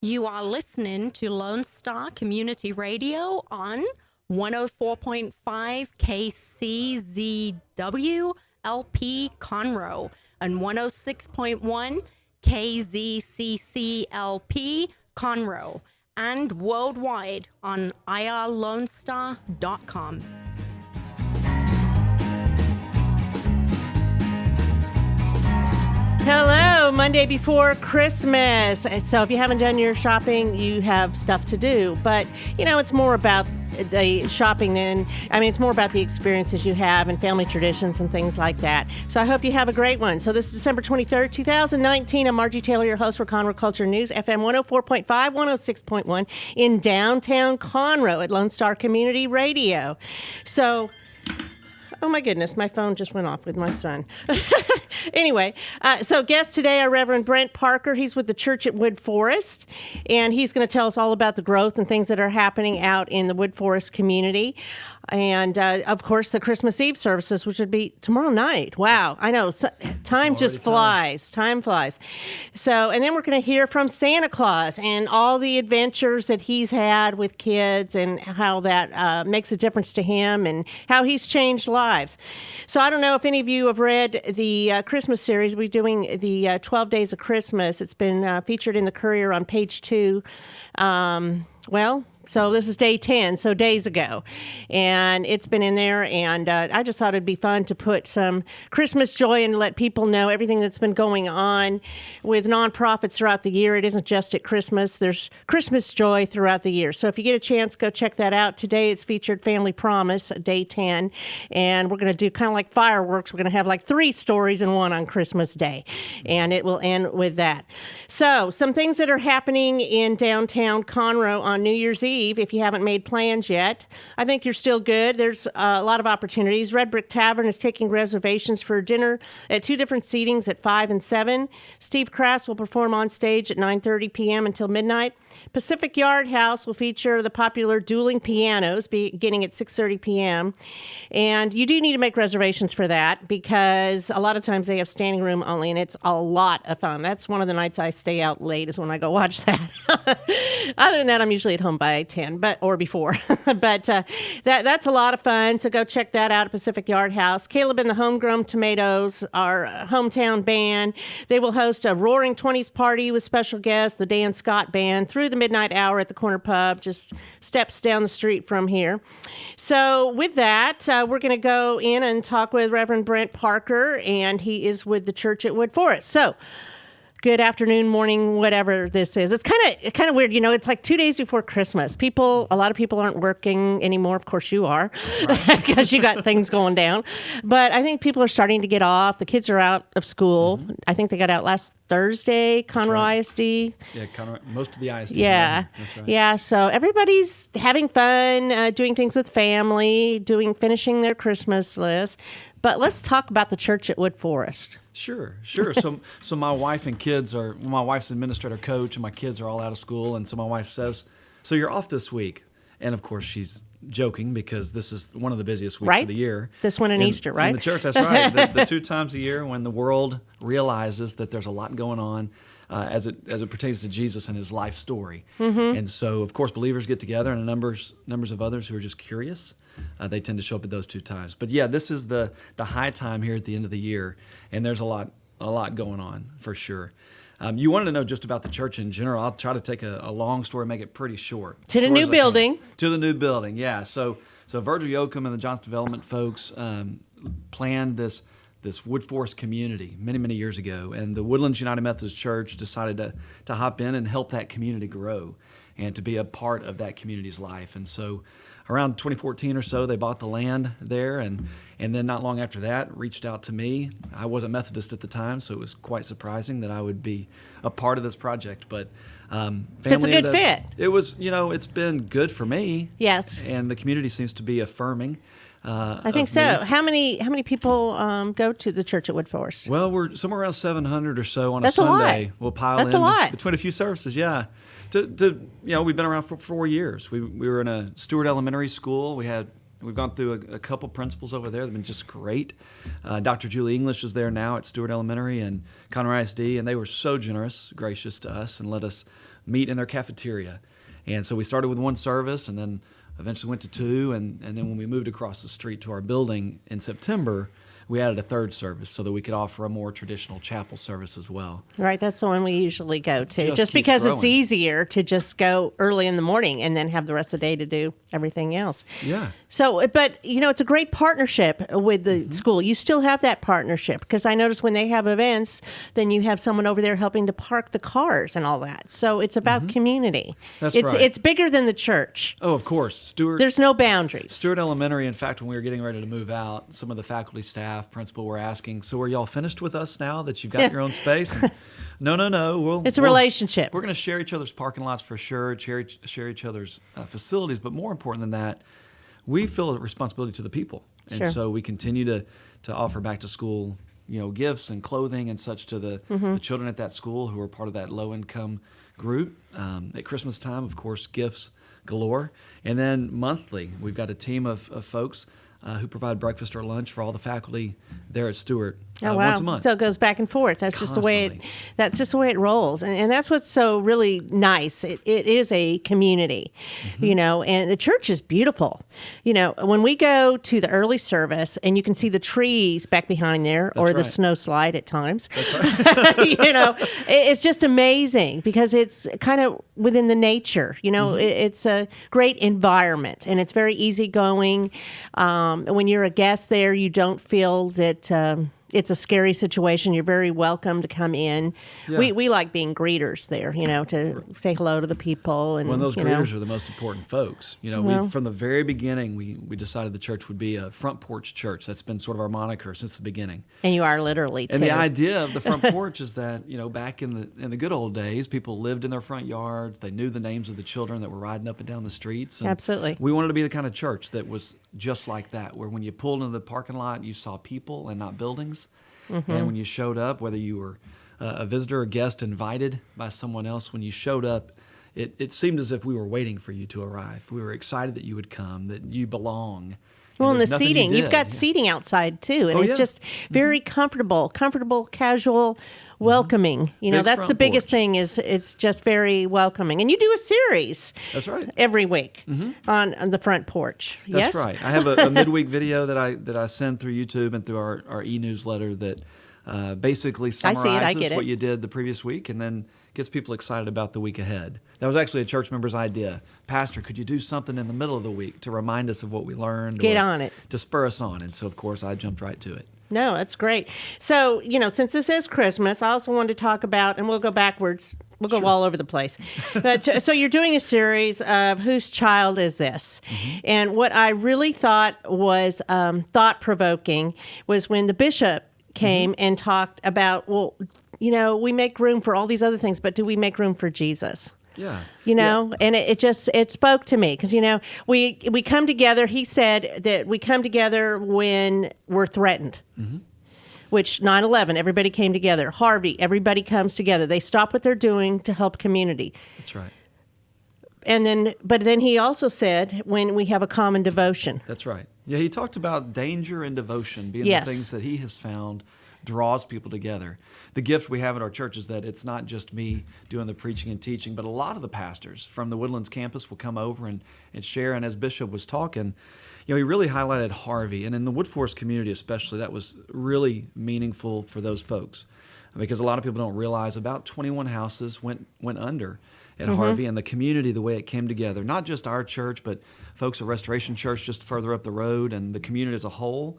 You are listening to Lone Star Community Radio on 104.5 KCZW LP Conroe and 106.1 KZCC LP Conroe and worldwide on irlonestar.com. Hello, Monday before Christmas. So if you haven't done your shopping, you have stuff to do. But, it's more about the shopping it's more about the experiences you have and family traditions and things like that. So I hope you have a great one. So this is December 23rd, 2019. I'm Margie Taylor, your host for Conroe Culture News, FM 104.5, 106.1 in downtown Conroe at Lone Star Community Radio. So... oh, my goodness, my phone just went off with my son. Anyway, so guests today are Reverend Brent Parker. He's with the church at Woodforest, and he's going to tell us all about the growth and things that are happening out in the Woodforest community. And, of course, the Christmas Eve services, which would be tomorrow night. Wow, I know. So, time just flies. Time flies. So, and then we're going to hear from Santa Claus and all the adventures that he's had with kids and how that makes a difference to him and how he's changed lives. So I don't know if any of you have read the Christmas series. We're doing the 12 Days of Christmas. It's been featured in the Courier on page 2. So this is day 10, so days ago. And it's been in there, and I just thought it'd be fun to put some Christmas joy and let people know everything that's been going on with nonprofits throughout the year. It isn't just at Christmas. There's Christmas joy throughout the year. So if you get a chance, go check that out. Today it's featured Family Promise, day 10. And we're going to do kind of like fireworks. We're going to have like 3 stories in one on Christmas Day. And it will end with that. So some things that are happening in downtown Conroe on New Year's Eve. If you haven't made plans yet, I think you're still good. There's a lot of opportunities. Red Brick Tavern is taking reservations for dinner at 2 different seatings at 5 and 7. Steve Crass will perform on stage at 9:30 p.m. until midnight. Pacific Yard House will feature the popular dueling pianos beginning at 6:30 p.m. And you do need to make reservations for that because a lot of times they have standing room only, and it's a lot of fun. That's one of the nights I stay out late is when I go watch that. Other than that, I'm usually at home by 10, or before. But that's a lot of fun. So go check that out at Pacific Yard House. Caleb and the Homegrown Tomatoes, our hometown band. They will host a Roaring 20s party with special guests, the Dan Scott Band, through the midnight hour at the Corner Pub, just steps down the street from here. So with that, we're going to go in and talk with Reverend Brent Parker, and he is with the church at Woodforest. So good afternoon, morning, whatever this is. It's kind of weird, it's like 2 days before Christmas. A lot of people aren't working anymore. Of course you are, because you got things going down. But I think people are starting to get off. The kids are out of school. Mm-hmm. I think they got out last Thursday, Conroe ISD. Yeah, most of the ISD. Yeah, that's right. Yeah. So everybody's having fun, doing things with family, finishing their Christmas list. But let's talk about the church at Woodforest. Sure. So my wife and kids my wife's administrator coach, and my kids are all out of school. And so my wife says, "So you're off this week?" And of course she's joking because this is one of the busiest weeks of the year. This one and Easter, right? In the church, that's right. The 2 times a year when the world realizes that there's a lot going on as it pertains to Jesus and his life story. Mm-hmm. And so, of course, believers get together, and numbers of others who are just curious. They tend to show up at those 2 times. But yeah, this is the high time here at the end of the year, and there's a lot going on for sure. You wanted to know just about the church in general. I'll try to take a long story, make it pretty short. To the new building. To the new building, yeah. So Virgil Yoakum and the Johnson Development folks planned this Woodforest community many years ago, and the Woodlands United Methodist Church decided to hop in and help that community grow and to be a part of that community's life. And so around 2014 or so, they bought the land there, and then not long after that, reached out to me. I wasn't Methodist at the time, so it was quite surprising that I would be a part of this project. But it's a good fit. It was, it's been good for me. Yes. And the community seems to be affirming. I think so. Me. How many people go to the church at Woodforest? Well, we're somewhere around 700 or so on That's a Sunday. A lot. We'll pile That's in a lot. Between a few services, yeah. We've been around for 4 years. We were in a Stewart Elementary School. We've gone through a couple principals over there. They've been just great. Dr. Julie English is there now at Stewart Elementary and Conroe ISD, and they were so generous, gracious to us, and let us meet in their cafeteria. And so we started with one service and then eventually went to two. And then when we moved across the street to our building in September, we added a third service so that we could offer a more traditional chapel service as well. Right, that's the one we usually go to, Just keep because it's growing. easier to just go early in the morning and then have the rest of the day to do everything else. Yeah. So, but it's a great partnership with the school. You still have that partnership, because I notice when they have events, then you have someone over there helping to park the cars and all that. So it's about community. That's it's right. It's bigger than the church. Oh, of course. There's no boundaries. Stewart Elementary, in fact, when we were getting ready to move out, some of the faculty, staff, principal were asking, so are y'all finished with us now that you've got your own space? And, no. It's a relationship. We're going to share each other's parking lots for sure, share each other's facilities, but more important than that, we feel a responsibility to the people. And Sure. so we continue to offer back to school, gifts and clothing and such to the children at that school who are part of that low-income group. At Christmas time, of course, gifts galore. And then monthly, we've got a team of folks who provide breakfast or lunch for all the faculty there at Stewart Oh wow! once a month. So it goes back and forth. That's just the way it. Constantly. That's just the way it rolls, and that's what's so really nice. It is a community, and the church is beautiful. When we go to the early service, and you can see the trees back behind there, or the right. snow slide at times. That's right. It's just amazing because it's kind of within the nature. It's a great environment, and it's very easygoing. When you're a guest there, you don't feel that. It's a scary situation. You're very welcome to come in. Yeah. We like being greeters there, to say hello to the people. And Well, those you greeters know. are the most important folks. Well- From the very beginning, we decided the church would be a front porch church. That's been sort of our moniker since the beginning. And you are literally too. And the idea of the front porch is that, back in the good old days, people lived in their front yards. They knew the names of the children that were riding up and down the streets. And Absolutely. We wanted to be the kind of church that was just like that, where when you pulled into the parking lot, you saw people and not buildings. Mm-hmm. And when you showed up, whether you were a visitor or guest invited by someone else, when you showed up, it seemed as if we were waiting for you to arrive. We were excited that you would come, that you belong. Well, and the there's nothing you seating, you've did. got Yeah. seating outside too, and Oh, it's yeah. just very comfortable, casual, welcoming. Big That's the front biggest porch. thing is it's just very welcoming. And you do a series That's right. every week on the front porch. That's yes? right. I have a midweek video that I send through YouTube and through our e-newsletter that basically I summarizes get it. what you did the previous week and then gets people excited about the week ahead. That was actually a church member's idea. Pastor, could you do something in the middle of the week to remind us of what we learned? Get or on it. To spur us on. And so, of course, I jumped right to it. No, that's great. So, since this is Christmas, I also wanted to talk about, and we'll go backwards. We'll go all over the place. But so you're doing a series of Whose Child Is This? And what I really thought was thought-provoking was when the bishop came and talked about, well, we make room for all these other things, but do we make room for Jesus? Yeah. And it spoke to me because, we come together. He said that we come together when we're threatened, which 9/11, everybody came together. Harvey, everybody comes together. They stop what they're doing to help community. That's right. But then he also said when we have a common devotion. That's right. Yeah, he talked about danger and devotion being Yes. the things that he has found draws people together. The gift we have at our church is that it's not just me doing the preaching and teaching, but a lot of the pastors from the Woodlands campus will come over and share. And as Bishop was talking, he really highlighted Harvey. And in the Woodforest community especially, that was really meaningful for those folks. Because a lot of people don't realize about 21 houses went under at Harvey, and the community, the way it came together, not just our church, but folks at Restoration Church just further up the road, and the community as a whole.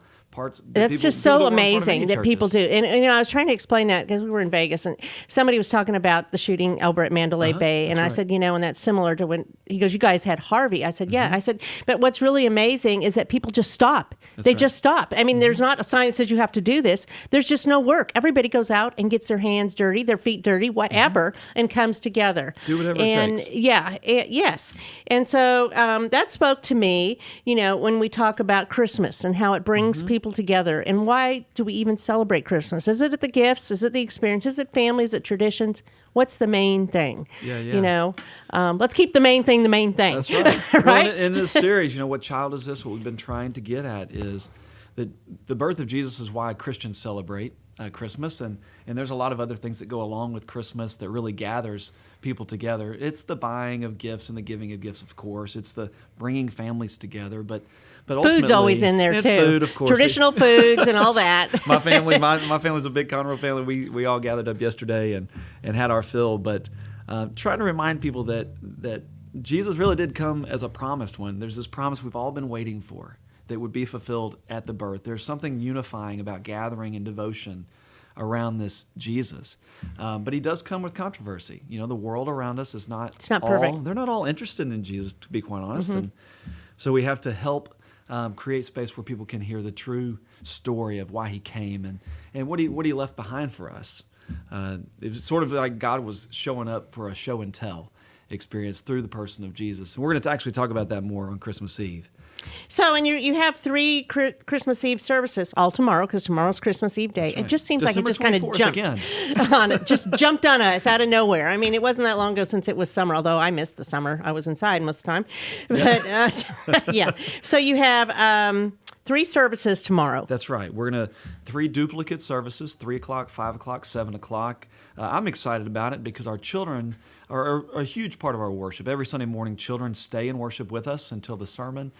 That's just so amazing that people do. And I was trying to explain that because we were in Vegas and somebody was talking about the shooting over at Mandalay Bay. And I right. said, and that's similar to when he goes, you guys had Harvey. I said, yeah. I said, but what's really amazing is that people just stop. They right. just stop. I mean, there's not a sign that says you have to do this. There's just no work. Everybody goes out and gets their hands dirty, their feet dirty, whatever, and comes together. Do whatever and it takes. Yeah, yes. And so that spoke to me, when we talk about Christmas and how it brings people together. And why do we even celebrate Christmas? Is it the gifts? Is it the experience? Is it family? Is it traditions? What's the main thing? Yeah. Let's keep the main thing the main thing. That's right. Right? Well, in this series, what child is this? What we've been trying to get at is that the birth of Jesus is why Christians celebrate. Christmas, and there's a lot of other things that go along with Christmas that really gathers people together. It's the buying of gifts and the giving of gifts, of course. It's the bringing families together, but food's always in there and too. Food, of course. Traditional foods and all that. My family's a big Conroe family. We all gathered up yesterday and had our fill. But trying to remind people that Jesus really did come as a promised one. There's this promise we've all been waiting for that would be fulfilled at the birth. There's something unifying about gathering and devotion around this Jesus. But he does come with controversy. You know, the world around us is not perfect. They're not all interested in Jesus, to be quite honest. And so we have to help create space where people can hear the true story of why he came and what he left behind for us. It was sort of like God was showing up for a show and tell experience through the person of Jesus. And we're going to actually talk about that more on Christmas Eve. So, and you have 3 Christmas Eve services all tomorrow, because tomorrow's Christmas Eve day. Right. It just seems December like it just kind of jumped on it, just jumped on us out of nowhere. I mean, it wasn't that long ago since it was summer, although I missed the summer. I was inside most of the time. But yeah. So you have 3 services tomorrow. That's right. We're going to 3 duplicate services, 3 o'clock, 5 o'clock, 7 o'clock. I'm excited about it because our children are a huge part of our worship. Every Sunday morning, children stay in worship with us until the sermon.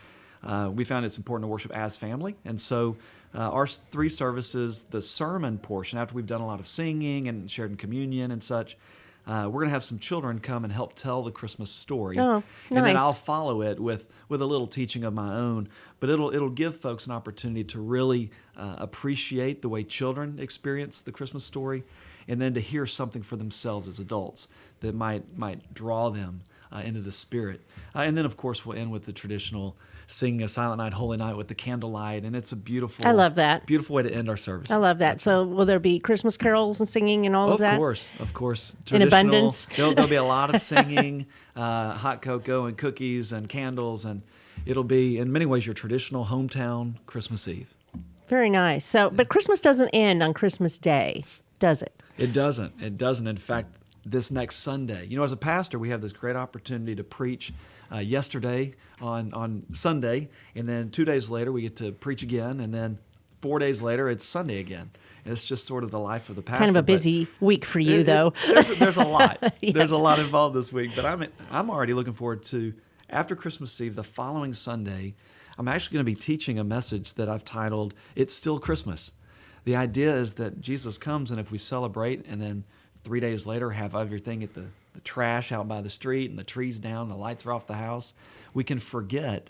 We found it's important to worship as family. And so our 3 services, the sermon portion, after we've done a lot of singing and shared in communion and such, we're going to have some children come and help tell the Christmas story. Oh, nice. And then I'll follow it with a little teaching of my own. But it'll give folks an opportunity to really appreciate the way children experience the Christmas story, and then to hear something for themselves as adults that might draw them into the Spirit. And then, of course, we'll end with the traditional singing a Silent Night, Holy Night with the candlelight, and it's a beautiful, I love that. Beautiful way to end our service. I love that. So will there be Christmas carols and singing and all of that? Of course. In abundance? There'll be a lot of singing, hot cocoa and cookies and candles, and it'll be, in many ways, your traditional hometown Christmas Eve. Very nice. So, but Christmas doesn't end on Christmas Day, does it? It doesn't. In fact, this next Sunday, as a pastor, we have this great opportunity to preach yesterday on Sunday, and then 2 days later we get to preach again, and then 4 days later it's Sunday again. And it's just sort of the life of the pastor. Kind of a busy week for you, though. There's a lot. Yes. There's a lot involved this week, but I'm already looking forward to, after Christmas Eve, the following Sunday, I'm actually going to be teaching a message that I've titled, It's Still Christmas. The idea is that Jesus comes, and if we celebrate and then 3 days later have everything at the trash out by the street and the trees down, the lights are off the house, we can forget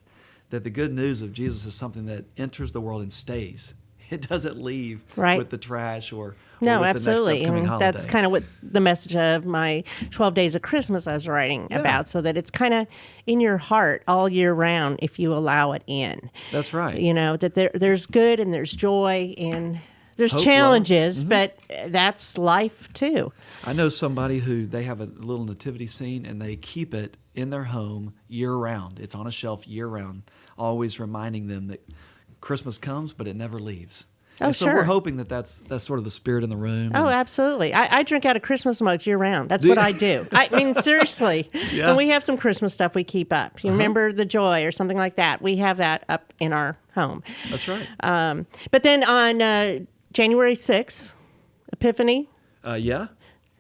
that the good news of Jesus is something that enters the world and stays. It doesn't leave with the trash or no, with absolutely. the next upcoming holiday. That's kind of what the message of my 12 Days of Christmas I was writing about, so that it's kind of in your heart all year round if you allow it in. That's right. That there's good and there's joy and there's Hope, challenges, but that's life too. I know somebody who they have a little nativity scene and they keep it in their home year round. It's on a shelf year round, always reminding them that Christmas comes, but it never leaves. Oh, and so sure. we're hoping that that's sort of the spirit in the room. Oh, absolutely. I drink out of Christmas mugs year round. That's what I do. I mean, seriously. Yeah. And we have some Christmas stuff we keep up. You remember the joy or something like that. We have that up in our home. That's right. But then on January 6th, Epiphany. Yeah.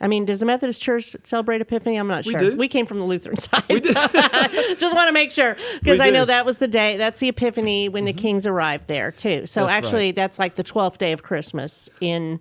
I mean, does the Methodist Church celebrate Epiphany? I'm not sure. do. We came from the Lutheran side. So just want to make sure, because I know that was the day. That's the Epiphany when the kings arrived there, too. So That's actually, right. that's like the 12th day of Christmas in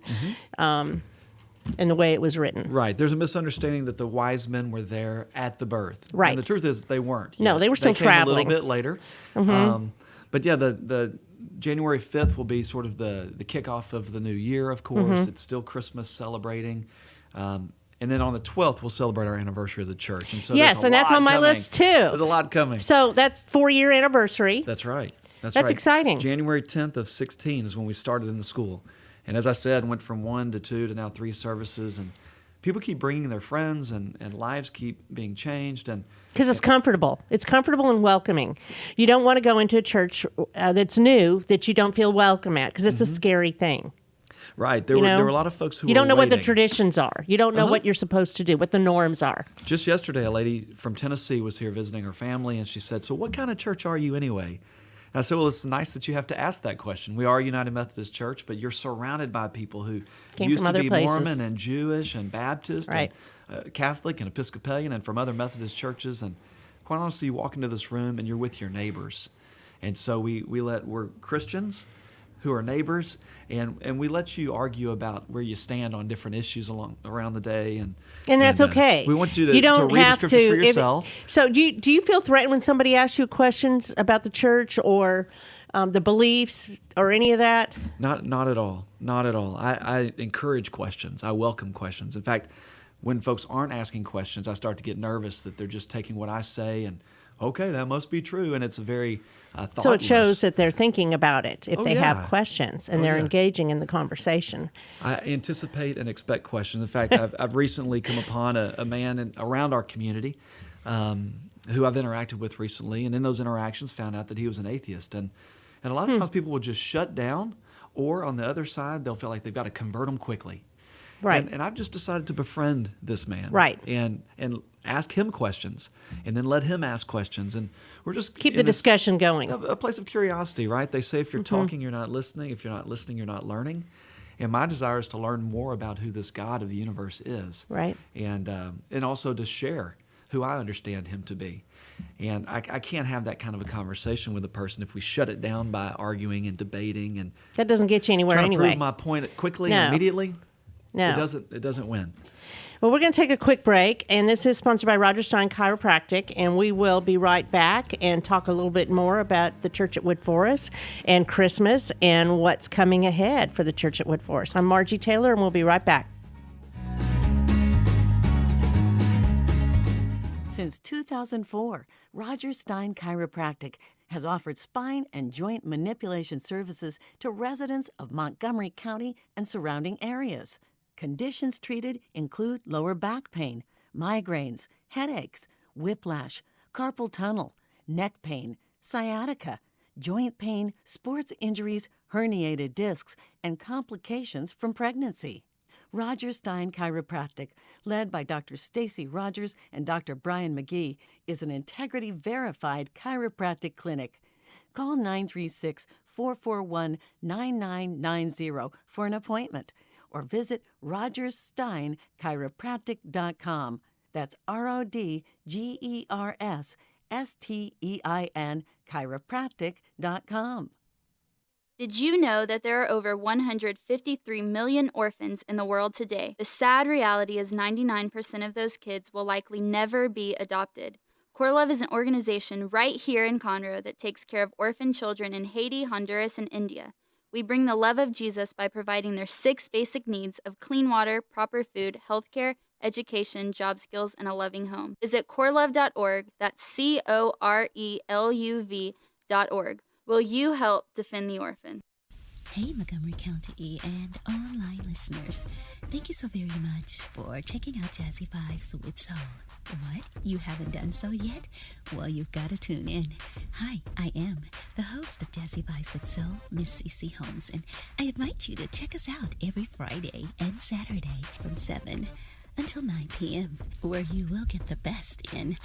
the way it was written. Right. There's a misunderstanding that the wise men were there at the birth. Right. And the truth is they weren't. No, they were still came traveling. a little bit later. But yeah, the January 5th will be sort of the kickoff of the new year, of course. It's still Christmas celebrating. And then on the 12th, we'll celebrate our anniversary as a church. And so Yes, and that's on my list, too. There's a lot coming. So that's 4-year anniversary. That's right. That's right. exciting. January 10th of 16 is when we started in the school. And as I said, went from 1 to 2 to now 3 services. And people keep bringing their friends, and lives keep being changed. And because it's comfortable. It's comfortable and welcoming. You don't want to go into a church that's new that you don't feel welcome at, because it's a scary thing. Right. There were a lot of folks who you don't know what the waiting. traditions are. You don't know what you're supposed to do, what the norms are. Just yesterday, a lady from Tennessee was here visiting her family, and she said, "So what kind of church are you anyway?" And I said, well, it's nice that you have to ask that question. We are a United Methodist Church, but you're surrounded by people who Came used from to other be places. Mormon and Jewish and Baptist Right. and Catholic and Episcopalian and from other Methodist churches. And quite honestly, you walk into this room and you're with your neighbors. And so we're Christians who are neighbors, and we let you argue about where you stand on different issues around the day, and that's okay. We want you to, don't to read have the scriptures for if- yourself. So do you feel threatened when somebody asks you questions about the church or the beliefs or any of that? Not at all. Not at all. I encourage questions. I welcome questions. In fact, when folks aren't asking questions, I start to get nervous that they're just taking what I say and, okay, that must be true, and it's a very thoughtless. So it shows that they're thinking about it if they yeah. have questions and they're yeah. engaging in the conversation. I anticipate and expect questions. In fact, I've recently come upon a man around our community who I've interacted with recently, and in those interactions found out that he was an atheist. And a lot of times people will just shut down, or on the other side, they'll feel like they've got to convert them quickly. Right. And I've just decided to befriend this man. Right. And ask him questions, and then let him ask questions. And we're just Keep in the this- discussion going. a place of curiosity, right? They say if you're talking, you're not listening. If you're not listening, you're not learning. And my desire is to learn more about who this God of the universe is. Right. And also to share who I understand him to be. And I can't have that kind of a conversation with a person if we shut it down by arguing and debating and That doesn't get you anywhere trying to anyway. prove my point quickly No. and immediately. No. It doesn't win. Well, we're going to take a quick break, and this is sponsored by Roger Stein Chiropractic, and we will be right back and talk a little bit more about the church at Woodforest and Christmas and what's coming ahead for the church at Woodforest. I'm Margie Taylor, and we'll be right back. Since 2004, Roger Stein Chiropractic has offered spine and joint manipulation services to residents of Montgomery County and surrounding areas. Conditions treated include lower back pain, migraines, headaches, whiplash, carpal tunnel, neck pain, sciatica, joint pain, sports injuries, herniated discs, and complications from pregnancy. Roger Stein Chiropractic, led by Dr. Stacy Rogers and Dr. Brian McGee, is an integrity-verified chiropractic clinic. Call 936-441-9990 for an appointment, or visit rogerssteinchiropractic.com. That's RODGERSSTEIN chiropractic.com. Did you know that there are over 153 million orphans in the world today? The sad reality is 99% of those kids will likely never be adopted. Core Love is an organization right here in Conroe that takes care of orphan children in Haiti, Honduras, and India. We bring the love of Jesus by providing their 6 basic needs of clean water, proper food, healthcare, education, job skills, and a loving home. Visit corelove.org, that's CORELUV.org. Will you help defend the orphan? Hey, Montgomery County and online listeners. Thank you so very much for checking out Jazzy Vibes with Soul. What? You haven't done so yet? Well, you've got to tune in. Hi, I am the host of Jazzy Vibes with Soul, Miss CeCe Holmes, and I invite you to check us out every Friday and Saturday from 7 until 9 p.m., where you will get the best in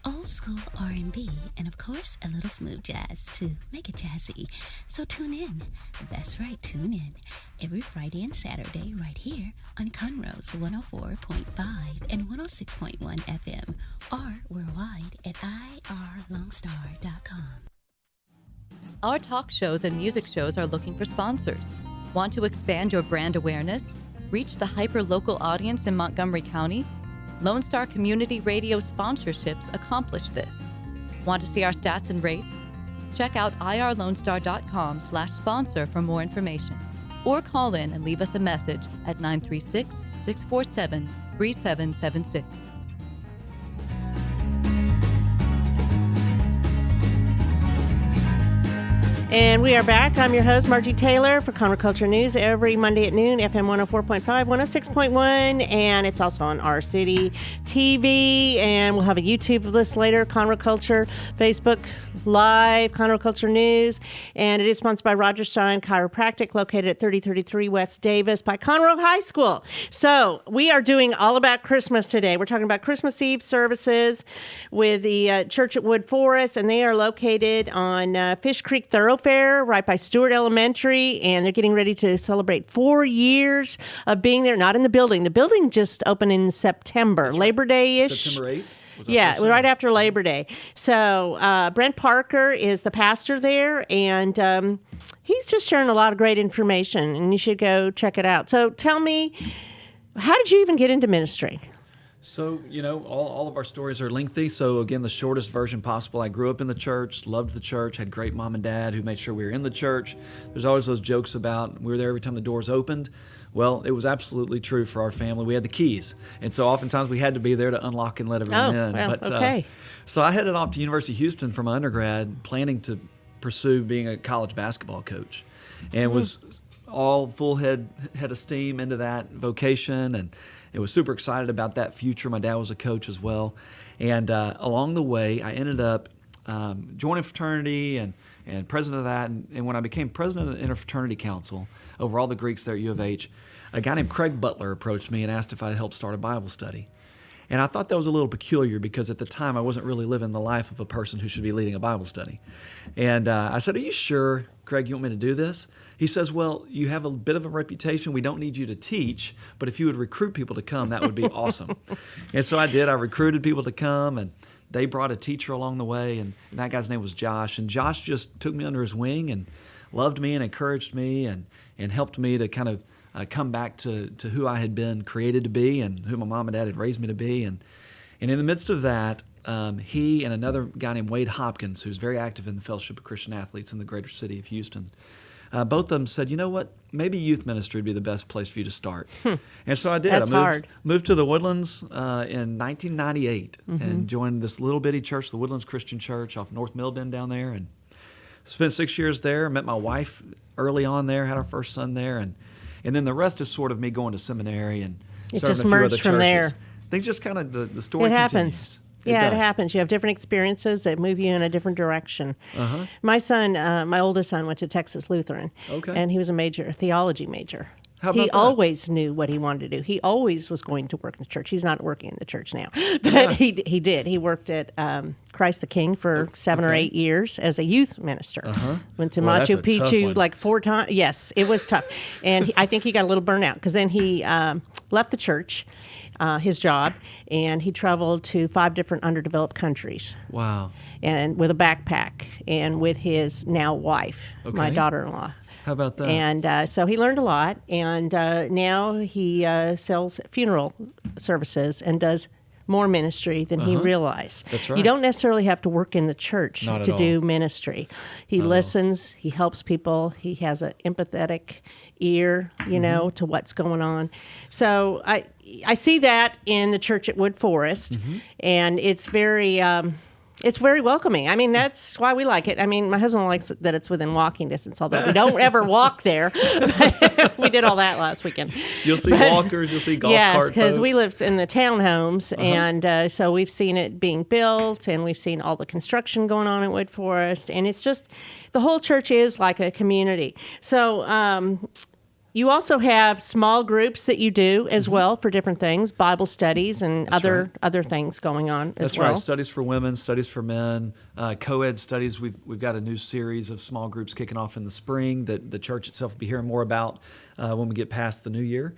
old school R&B and, of course, a little smooth jazz to make it jazzy. So tune in. That's right, tune in every Friday and Saturday right here on Conroe's 104.5 and 106.1 FM, or worldwide at irlongstar.com. Our talk shows and music shows are looking for sponsors. Want to expand your brand awareness? Reach the hyper-local audience in Montgomery County? Lone Star Community Radio sponsorships accomplish this. Want to see our stats and rates? Check out irlonestar.com/sponsor for more information. Or call in and leave us a message at 936-647-3776. And we are back. I'm your host, Margie Taylor, for Conroe Culture News every Monday at noon, FM 104.5, 106.1, and it's also on Our City TV. And we'll have a YouTube of this later, Conroe Culture, Facebook Live, Conroe Culture News. And it is sponsored by Roger Stein Chiropractic, located at 3033 West Davis by Conroe High School. So we are doing all about Christmas today. We're talking about Christmas Eve services with the church at Woodforest, and they are located on Fish Creek Thoroughfare, right by Stewart Elementary, and they're getting ready to celebrate 4 years of being there, not in the building. The building just opened in September, Labor Day-ish. September 8th? Yeah, right after Labor Day. So Brent Parker is the pastor there, and he's just sharing a lot of great information, and you should go check it out. So tell me, how did you even get into ministry? So, all of our stories are lengthy. So, again, the shortest version possible. I grew up in the church, loved the church, had great mom and dad who made sure we were in the church. There's always those jokes about we were there every time the doors opened. Well, it was absolutely true for our family. We had the keys. And so oftentimes we had to be there to unlock and let everyone in. Well, okay. So I headed off to University of Houston for my undergrad, planning to pursue being a college basketball coach. And was all full head of steam into that vocation, and I was super excited about that future. My dad was a coach as well. And along the way, I ended up joining a fraternity and president of that. And when I became president of the Interfraternity Council, over all the Greeks there at U of H, a guy named Craig Butler approached me and asked if I'd help start a Bible study. And I thought that was a little peculiar because at the time I wasn't really living the life of a person who should be leading a Bible study. And I said, "Are you sure, Craig, you want me to do this?" He says, "Well, you have a bit of a reputation. We don't need you to teach, but if you would recruit people to come, that would be awesome." And so I did. I recruited people to come, and they brought a teacher along the way, and that guy's name was Josh. And Josh just took me under his wing and loved me and encouraged me and helped me to kind of come back to who I had been created to be and who my mom and dad had raised me to be. And in the midst of that, he and another guy named Wade Hopkins, who's very active in the Fellowship of Christian Athletes in the greater city of Houston, both of them said, "You know what? Maybe youth ministry would be the best place for you to start." And so I did. That's hard. Moved to the Woodlands in 1998 and joined this little bitty church, the Woodlands Christian Church off North Millbend down there, and spent 6 years there. Met my wife early on there, had our first son there, and then the rest is sort of me going to seminary and it serving just a few merged other from churches. there. Things just kind of the story It happens. continues. Yeah, it does. happens. You have different experiences that move you in a different direction. My son, my oldest son, went to Texas Lutheran, and he was a theology major. How He about that? always knew what he wanted to do. He always was going to work in the church. He's not working in the church now, but he did. He worked at Christ the King for 7 or 8 years as a youth minister. Went to Well, that's Machu a tough Picchu one. like 4 times. Yes, it was tough. And I think he got a little burnt out because then he left the church, his job, and he traveled to 5 different underdeveloped countries. Wow. And with a backpack and with his now wife, my Okay. daughter-in-law. How about that? And so he learned a lot, and now he sells funeral services and does more ministry than he realized. That's right. You don't necessarily have to work in the church Not at to all. do ministry. He listens, he helps people, he has an empathetic ear, to what's going on. So I see that in the church at Woodforest, and it's very welcoming. I mean, that's why we like it. I mean, my husband likes that it's within walking distance, although we don't ever walk there. We did all that last weekend. You'll see walkers, you'll see golf Yes, cart because we folks. lived in the townhomes, and so we've seen it being built, and we've seen all the construction going on at Woodforest, and it's just, the whole church is like a community. So you also have small groups that you do as well for different things, Bible studies and other things going on as That's well. right. Studies for women, studies for men, co-ed studies. We've got a new series of small groups kicking off in the spring that the church itself will be hearing more about when we get past the new year.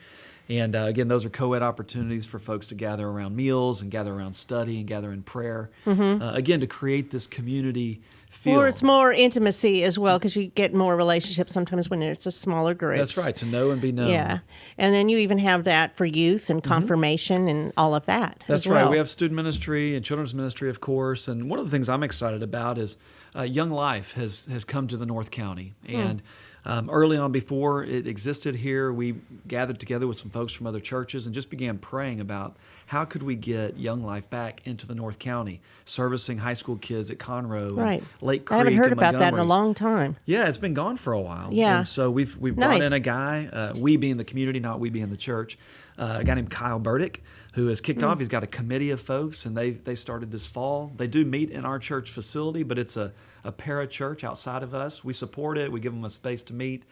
And again, those are co-ed opportunities for folks to gather around meals and gather around study and gather in prayer. Again, to create this community feel. Or it's more intimacy as well, because you get more relationships sometimes when it's a smaller group. That's right, to know and be known. Yeah. And then you even have that for youth and confirmation and all of that. That's as right. well. We have student ministry and children's ministry, of course. And one of the things I'm excited about is Young Life has come to the North County. And Early on, before it existed here, we gathered together with some folks from other churches and just began praying about how could we get Young Life back into the North County, servicing high school kids at Conroe, Right. and Lake Creek. I haven't heard and about that in a Montgomery. long time. Yeah, it's been gone for a while. Yeah. And so we've brought Nice. in a guy, we being the community, not we being the church, a guy named Kyle Burdick, who has kicked off. He's got a committee of folks, and they started this fall. They do meet in our church facility, but it's a para-church outside of us. We support it. We give them a space to meet.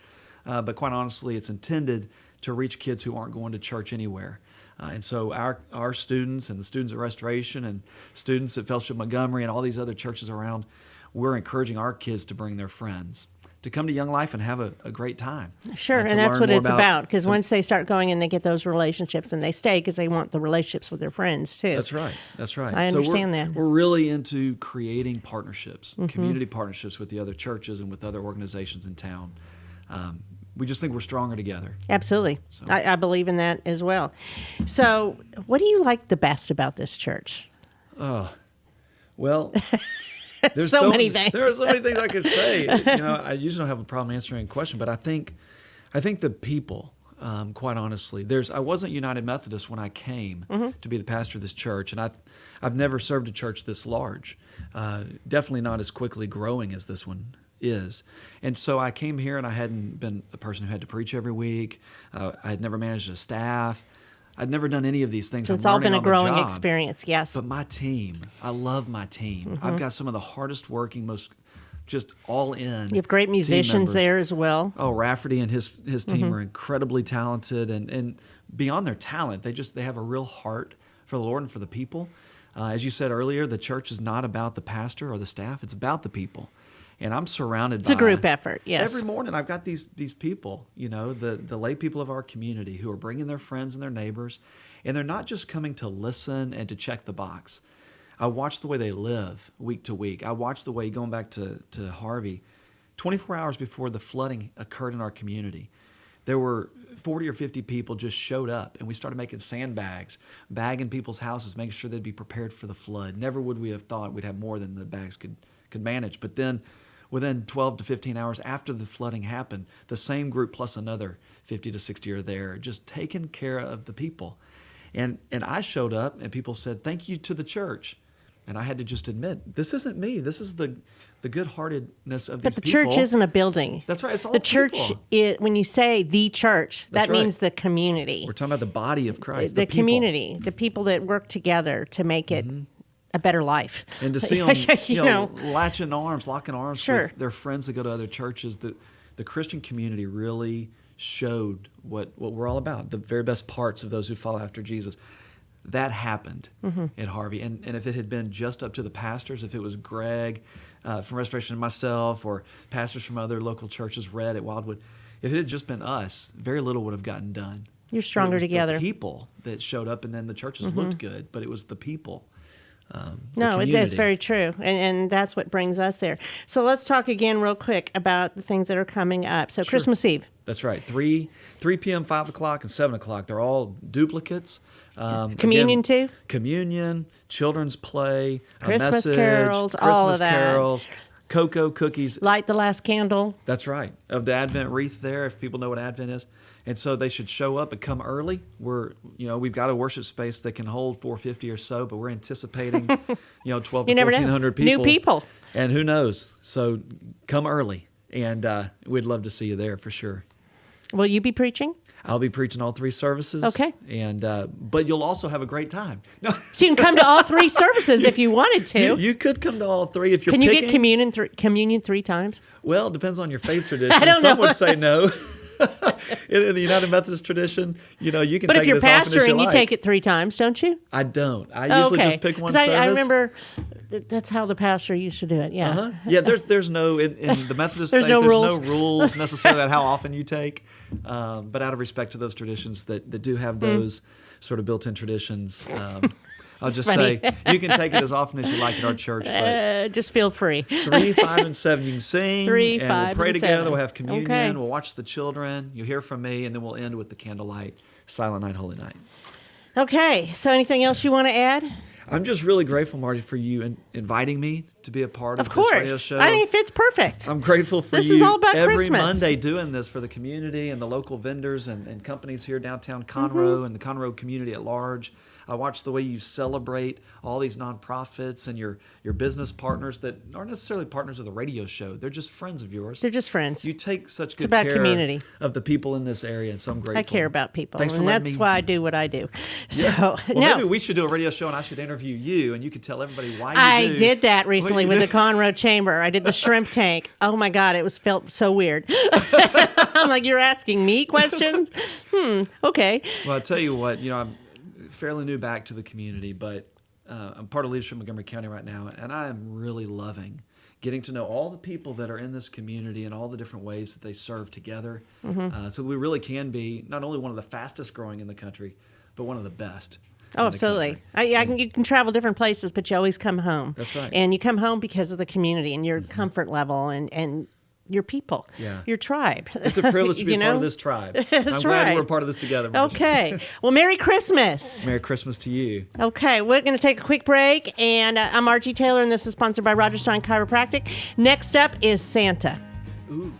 But quite honestly, it's intended to reach kids who aren't going to church anywhere. And so our students and the students at Restoration and students at Fellowship Montgomery and all these other churches around, we're encouraging our kids to bring their friends, to come to Young Life and have a great time. Sure, to and that's learn what more it's about. Because once they start going and they get those relationships, and they stay because they want the relationships with their friends too. That's right. That's right. I understand that. We're really into creating partnerships, community partnerships with the other churches and with other organizations in town. We just think we're stronger together. Absolutely. I believe in that as well. So, what do you like the best about this church? Well, there's So many things. There are so many things I could say. I usually don't have a problem answering a question, but I think the people, quite honestly, I wasn't United Methodist when I came to be the pastor of this church, and I've never served a church this large, definitely not as quickly growing as this one is. And so I came here and I hadn't been a person who had to preach every week. I had never managed a staff. I'd never done any of these things. So it's all been a growing experience, yes. But my team, I love my team. I've got some of the hardest working, most just all in. You have great musicians there as well. Oh, Rafferty and his team are incredibly talented, and beyond their talent, they have a real heart for the Lord and for the people. As you said earlier, the church is not about the pastor or the staff; it's about the people. And I'm surrounded by... It's a group effort, yes. Every morning I've got these people, the lay people of our community who are bringing their friends and their neighbors, and they're not just coming to listen and to check the box. I watch the way they live week to week. I watch the way, going back to Harvey, 24 hours before the flooding occurred in our community, there were 40 or 50 people just showed up, and we started making sandbags, bagging people's houses, making sure they'd be prepared for the flood. Never would we have thought we'd have more than the bags could manage. But then within 12 to 15 hours after the flooding happened, the same group plus another 50 to 60 are there, just taking care of the people. And I showed up, and people said, "Thank you to the church." And I had to just admit, this isn't me. This is the good-heartedness of these people. But the church isn't a building. That's right. It's all the church. When you say the church, that right. means the community. We're talking about the body of Christ, The the people. community, the people that work together to make it a better life. And to see them, locking arms Sure. with their friends that go to other churches, the Christian community really showed what we're all about, the very best parts of those who follow after Jesus. That happened at Harvey. And if it had been just up to the pastors, if it was Greg from Restoration and myself, or pastors from other local churches, Red at Wildwood, if it had just been us, very little would have gotten done. You're stronger It was together. the people that showed up, and then the churches looked good, but it was the people. No, the that's community. very true. And that's what brings us there. So let's talk again real quick about the things that are coming up. So Christmas Eve. That's right. 3 p.m., 5 o'clock, and 7 o'clock. They're all duplicates. Communion too? Communion, children's play, Christmas a message, carols, Christmas all of that. carols, cocoa cookies. Light the last candle. That's right. Of the Advent wreath there, if people know what Advent is. And so they should show up and come early. We've got a worship space that can hold 450 or so, but we're anticipating, 12 to 1,400 people. New people. And who knows? So come early, and we'd love to see you there for sure. Will you be preaching? I'll be preaching all 3 services. Okay. And but you'll also have a great time. No. So you can come to all 3 services if you wanted to. You could come to all 3 if you're Can you picking. get communion 3 times? Well, it depends on your faith tradition. I don't Some know. would say no. In the United Methodist tradition, you can But take if you're it as often as pastoring, you like. take it 3 times, don't you? I don't. I Oh, usually okay. just pick one 'Cause service. I remember that's how the pastor used to do it. Yeah. Uh-huh. Yeah, there's no in the Methodist There's faith, no there's rules. no rules necessarily about how often you take. But out of respect to those traditions that do have those sort of built-in traditions, I'll just funny. say you can take it as often as you like at our church. But Just feel free. 3, 5, and 7, you can sing. 3, and 5, we'll pray and together. 7. We'll have communion. Okay. We'll watch the children. You'll hear from me, and then we'll end with the candlelight, Silent Night, Holy Night. Okay. So anything else you want to add? I'm just really grateful, Margie, for you inviting me to be a part of this radio show. I mean, it fits perfect. I'm grateful for This you is all about every Christmas. Monday doing this for the community and the local vendors and companies here downtown Conroe and the Conroe community at large. I watch the way you celebrate all these nonprofits and your business partners that aren't necessarily partners of the radio show. They're just friends of yours. They're just friends. You take such good about care community. of the people in this area, and so I'm grateful. I care about people, Thanks for and letting that's me- why I do what I do. So, Well, no. maybe we should do a radio show, and I should interview you, and you could tell everybody why you I do did that what recently you with do. the Conroe Chamber. I did the shrimp tank. Oh my God, it felt so weird. I'm like, you're asking me questions? Okay. Well, I tell you what, I'm fairly new back to the community, but I'm part of leadership in Montgomery County right now, and I am really loving getting to know all the people that are in this community and all the different ways that they serve together, so we really can be not only one of the fastest growing in the country, but one of the best. Oh, absolutely. You can travel different places, but you always come home. That's right. And you come home because of the community and your comfort level and your people, your tribe. It's a privilege to be a part of this tribe. I'm glad we're a part of this together, Margie. Okay. Well, Merry Christmas. Merry Christmas to you. Okay, we're going to take a quick break, and I'm Margie Taylor, and this is sponsored by Roger Stein Chiropractic. Next up is Santa. Ooh.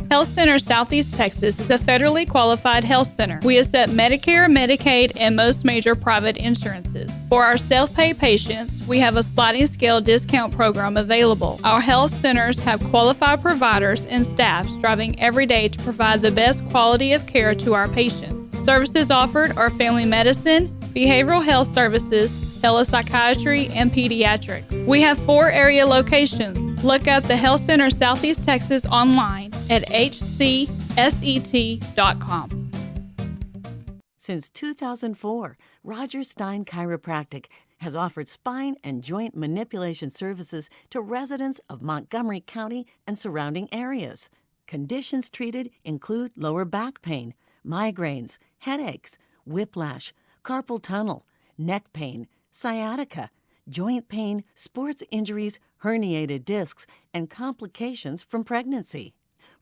Health Center Southeast Texas is a federally qualified health center. We accept Medicare, Medicaid, and most major private insurances. For our self-pay patients, we have a sliding scale discount program available. Our health centers have qualified providers and staff striving every day to provide the best quality of care to our patients. Services offered are family medicine, behavioral health services, telepsychiatry, and pediatrics. We have 4 area locations. Look up the Health Center Southeast Texas online at hcset.com. Since 2004, Roger Stein Chiropractic has offered spine and joint manipulation services to residents of Montgomery County and surrounding areas. Conditions treated include lower back pain, migraines, headaches, whiplash, carpal tunnel, neck pain, sciatica, joint pain, sports injuries, herniated discs, and complications from pregnancy.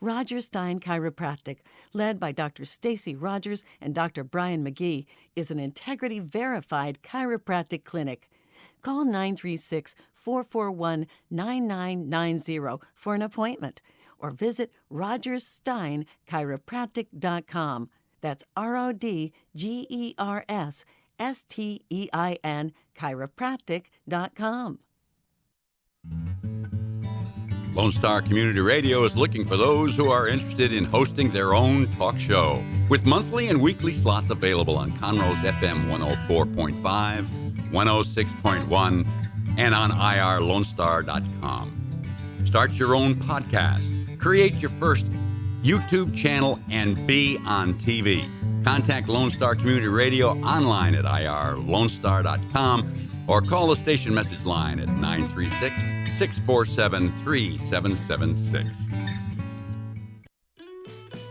Roger Stein Chiropractic, led by Dr. Stacy Rogers and Dr. Brian McGee, is an integrity-verified chiropractic clinic. Call 936-441-9990 for an appointment, or visit rogerssteinchiropractic.com. That's RODGERSSTEIN chiropractic.com. Lone Star Community Radio is looking for those who are interested in hosting their own talk show, with monthly and weekly slots available on Conroe's FM 104.5, 106.1, and on irlonestar.com. Start your own podcast, create your first YouTube channel, and be on TV. Contact Lone Star Community Radio online at irlonestar.com or call the station message line at 936-647-3776.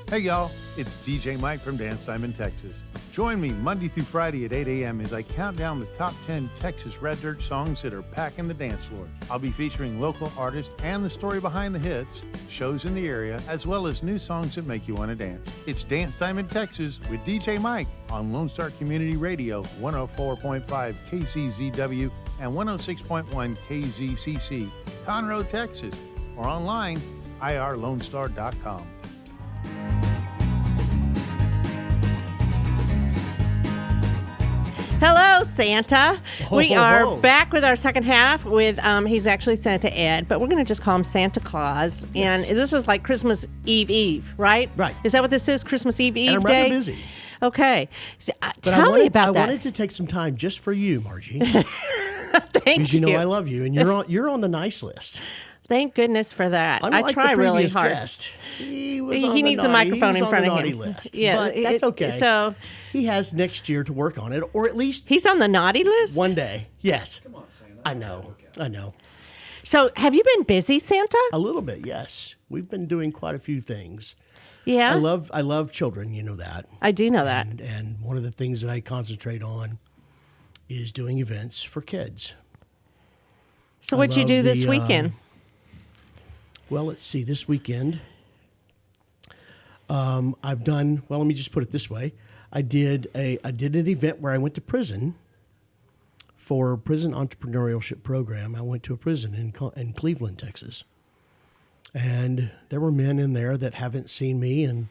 Hey y'all, it's DJ Mike from Dance Time in Texas. Join me Monday through Friday at 8 a.m. as I count down the top 10 Texas Red Dirt songs that are packing the dance floor. I'll be featuring local artists and the story behind the hits, shows in the area, as well as new songs that make you want to dance. It's Dance Time in Texas with DJ Mike on Lone Star Community Radio, 104.5 KCZW and 106.1 KZCC, Conroe, Texas, or online, irlonestar.com. Hello, Santa. We are back with our second half with, he's actually Santa Ed, but we're going to just call him Santa Claus. Yes. And this is like Christmas Eve, right? Right. Is that what this is, Christmas Eve And I'm day? rather busy. Okay. So, But tell me about I that. wanted to take some time just for you, Margie. Thank Because you know you. I love you, and you're on the nice list. Thank goodness for that. Unlike I try the really previous hard. guest, he needs a microphone in front of naughty him. List. Yeah, but that's okay. So he has next year to work on it, or at least he's on the naughty list? one day. Yes. Come on, Santa. I know. I know. So have you been busy, Santa? A little bit, yes. We've been doing quite a few things. Yeah. I love children. You know that. I do know that. And one of the things that I concentrate on is doing events for kids. So what'd you love do this the, weekend? Well, let's see. This weekend, I've done. Well, let me just put it this way. I did an event where I went to prison for a prison entrepreneurship program. I went to a prison in Cleveland, Texas, and there were men in there that haven't seen me in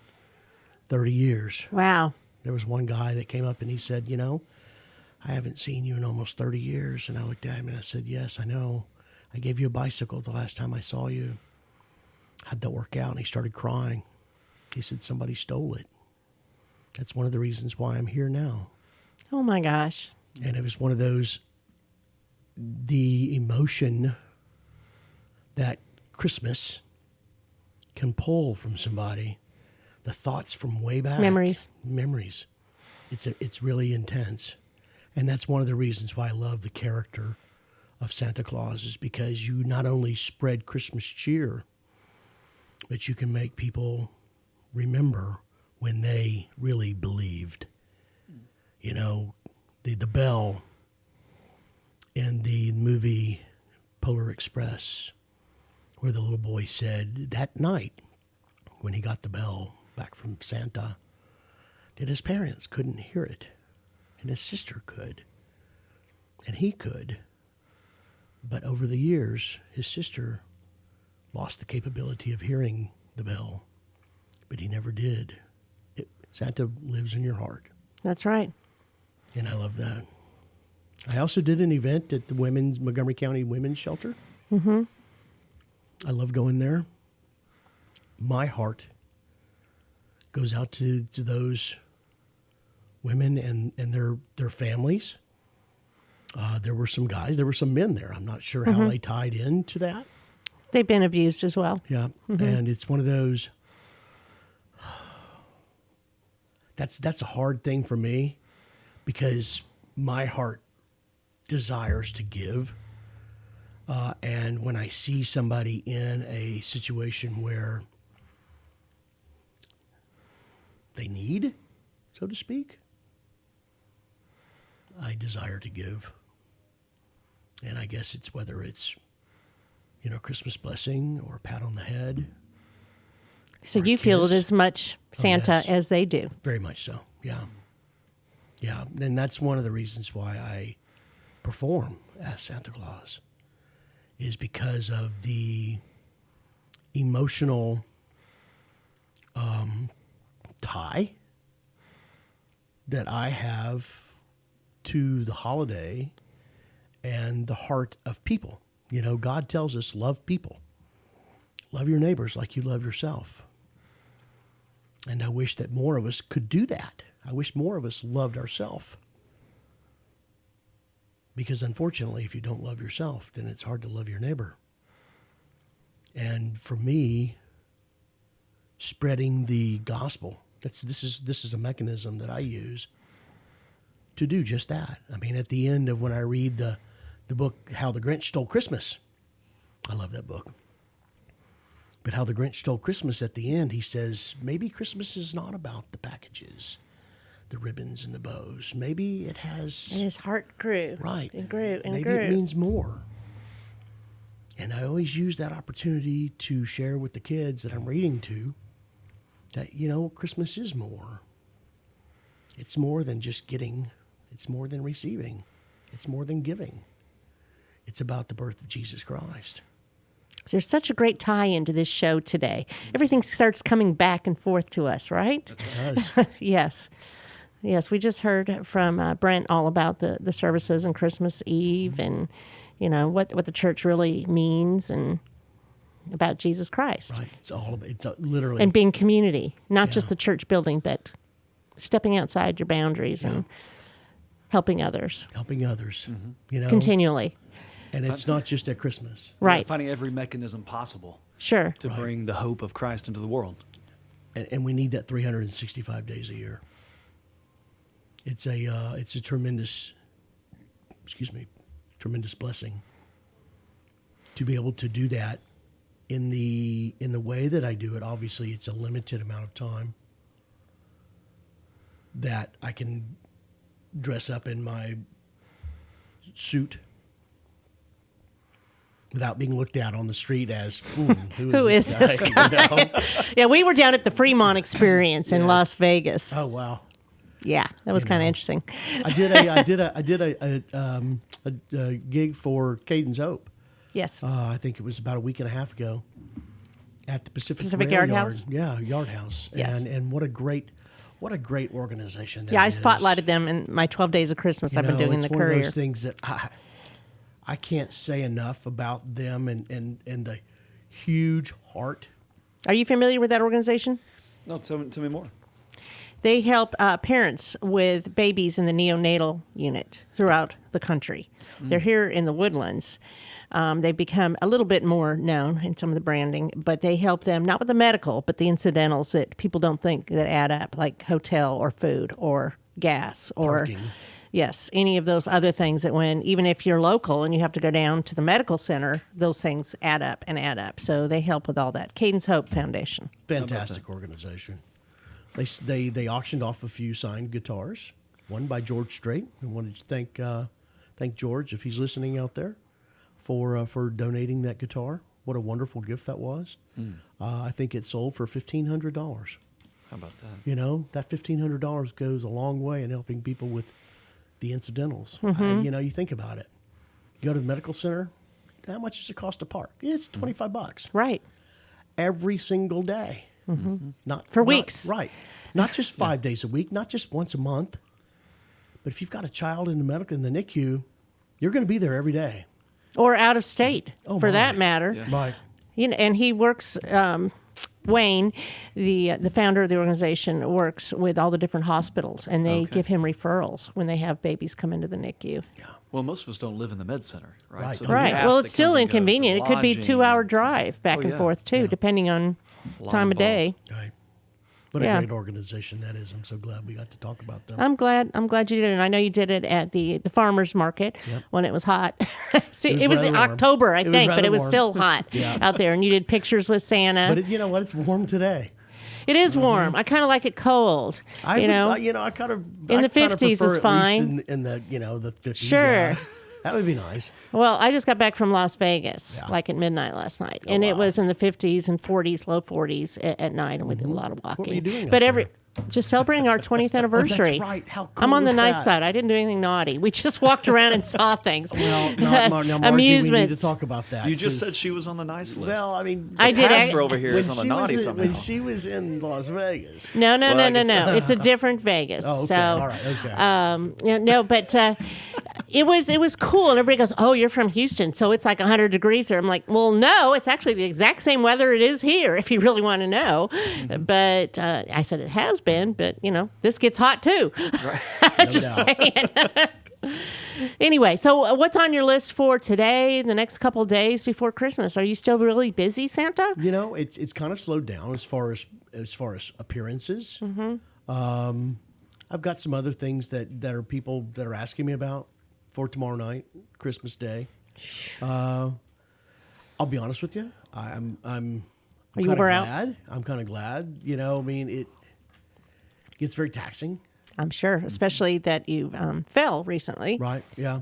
30 years. Wow. There was one guy that came up and he said, I haven't seen you in almost 30 years. And I looked at him and I said, yes, I know. I gave you a bicycle the last time I saw you. How'd that work out? And he started crying. He said, somebody stole it. That's one of the reasons why I'm here now. Oh, my gosh. And it was one of those, the emotion that Christmas can pull from somebody, the thoughts from way back. Memories. It's really intense. And that's one of the reasons why I love the character of Santa Claus, is because you not only spread Christmas cheer, but you can make people remember when they really believed. The bell in the movie Polar Express, where the little boy said that night when he got the bell back from Santa, that his parents couldn't hear it, and his sister could, and he could. But over the years, his sister lost the capability of hearing the bell, but he never did. Santa lives in your heart. That's right. And I love that. I also did an event at the Montgomery County Women's Shelter. Mm-hmm. I love going there. My heart goes out to those women and their families. There were some guys, there were some men there. I'm not sure how they tied into that. They've been abused as well. Yeah, and it's one of those. That's a hard thing for me, because my heart desires to give, and when I see somebody in a situation where they need, so to speak, I desire to give. And I guess it's whether it's, Christmas blessing or a pat on the head. So you feel it as much Santa yes. as they do. Very much so, yeah. Yeah, and that's one of the reasons why I perform as Santa Claus, is because of the emotional tie that I have to the holiday and the heart of people. God tells us, love people. Love your neighbors like you love yourself. And I wish that more of us could do that. I wish more of us loved ourselves. Because unfortunately, if you don't love yourself, then it's hard to love your neighbor. And for me, spreading the gospel, this is a mechanism that I use to do just that. I mean, at the end of when I read the book, How the Grinch Stole Christmas, I love that book. But How the Grinch Stole Christmas, at the end, he says, maybe Christmas is not about the packages, the ribbons and the bows. Maybe it has... And his heart grew. Right. It grew and maybe grew. It means more. And I always use that opportunity to share with the kids that I'm reading to that, Christmas is more. It's more than just getting. It's more than receiving. It's more than giving. It's about the birth of Jesus Christ. There's such a great tie into this show today. Everything starts coming back and forth to us, right? It does. Yes. Yes, we just heard from Brent all about the services and Christmas Eve and, what the church really means and about Jesus Christ. Right. It's literally. And being community, not just the church building, but stepping outside your boundaries and helping others. Helping others, Continually. And it's not just at Christmas. Right. Finding every mechanism possible Sure. to bring the hope of Christ into the world. And we need that 365 days a year. It's a tremendous blessing to be able to do that in the way that I do it. Obviously, it's a limited amount of time that I can dress up in my suit without being looked at on the street as, Who is this guy? You know? Yeah, we were down at the Fremont Experience in Las Vegas. Oh, wow. Yeah, that was kind of interesting. I did a gig for Caden's Hope. Yes. I think it was about a week and a half ago at the Pacific Rail Yard House? Yeah, Yard House. Yes. And what a great organization that Yeah, I is. spotlighted them in my 12 Days of Christmas I've been doing in the it's one of Courier. those things that I can't say enough about them and the huge heart. Are you familiar with that organization? No, tell me more. They help parents with babies in the neonatal unit throughout the country. They're here in the Woodlands. They've become a little bit more known in some of the branding, but they help them not with the medical, but the incidentals that people don't think that add up, like hotel or food or gas or Parking. yes, any of those other things that even if you're local and you have to go down to the medical center, those things add up and add up. So they help with all that. Caden's Hope Foundation. Fantastic organization. They auctioned off a few signed guitars, one by George Strait. I wanted to thank George if he's listening out there for donating that guitar. What a wonderful gift that was. I think it sold for $1,500. How about that? You know, that $1,500 goes a long way in helping people with the incidentals. You think about it. You go to the medical center, how much does it cost to park? It's $25. Right. Every single day. Not For weeks. Right. Not just 5 days a week, not just once a month. But if you've got a child in the NICU, you're going to be there every day. Or out of state, for that matter. Yeah. Right. You know, and he works. Wayne, the founder of the organization, works with all the different hospitals, and they give him referrals when they have babies come into the NICU. Yeah. Well, most of us don't live in the med center, right? Right. So Oh, the Right. gas Well, that it's still comes and goes, inconvenient. the It could be a lodging 2-hour and- drive back and yeah. forth too, depending on lot time of involved. day. Right. What Yeah. a great organization that is. I'm so glad we got to talk about them. I'm glad you did it. And I know you did it at the farmers market when it was hot. See, it was rather warm. October, I It was think, but rather it was warm. still hot out there. And you did pictures with Santa. But you know what? It's warm today. It is warm. I kind of like it cold. I kind of In the 50s is fine. In the the 50s. Sure. Yeah. That would be nice. Well, I just got back from Las Vegas, like at midnight last night, and it was in the 50s and 40s, low 40s at night, and we did a lot of walking. What were you doing But out there? just celebrating our 20th anniversary. That's right. How cool I'm on the was nice that? side. I didn't do anything naughty. We just walked around and saw things. Well, now, Margie, we need to Amusements. talk about that. You just 'cause- said she was on the nice list. Well, I mean, I did. Pastor over here when is on the she naughty was somehow. when she was in Las Vegas. No. Well, It's a different Vegas. Oh, okay. So, All right. Okay. but it was cool. And everybody goes, "Oh, you're from Houston, so it's like 100 degrees there." I'm like, "Well, no, it's actually the exact same weather it is here. If you really want to know." But I said it has been, but this gets hot too. Just saying. Anyway, so what's on your list for today, the next couple of days before Christmas? Are you still really busy, Santa? It's kind of slowed down as far as appearances. I've got some other things that are people that are asking me about for tomorrow night, Christmas Day. I'll be honest with you. I'm Are you kind of wore out? glad. I'm kind of glad. It gets very taxing. I'm sure, especially that you fell recently. Right? Yeah.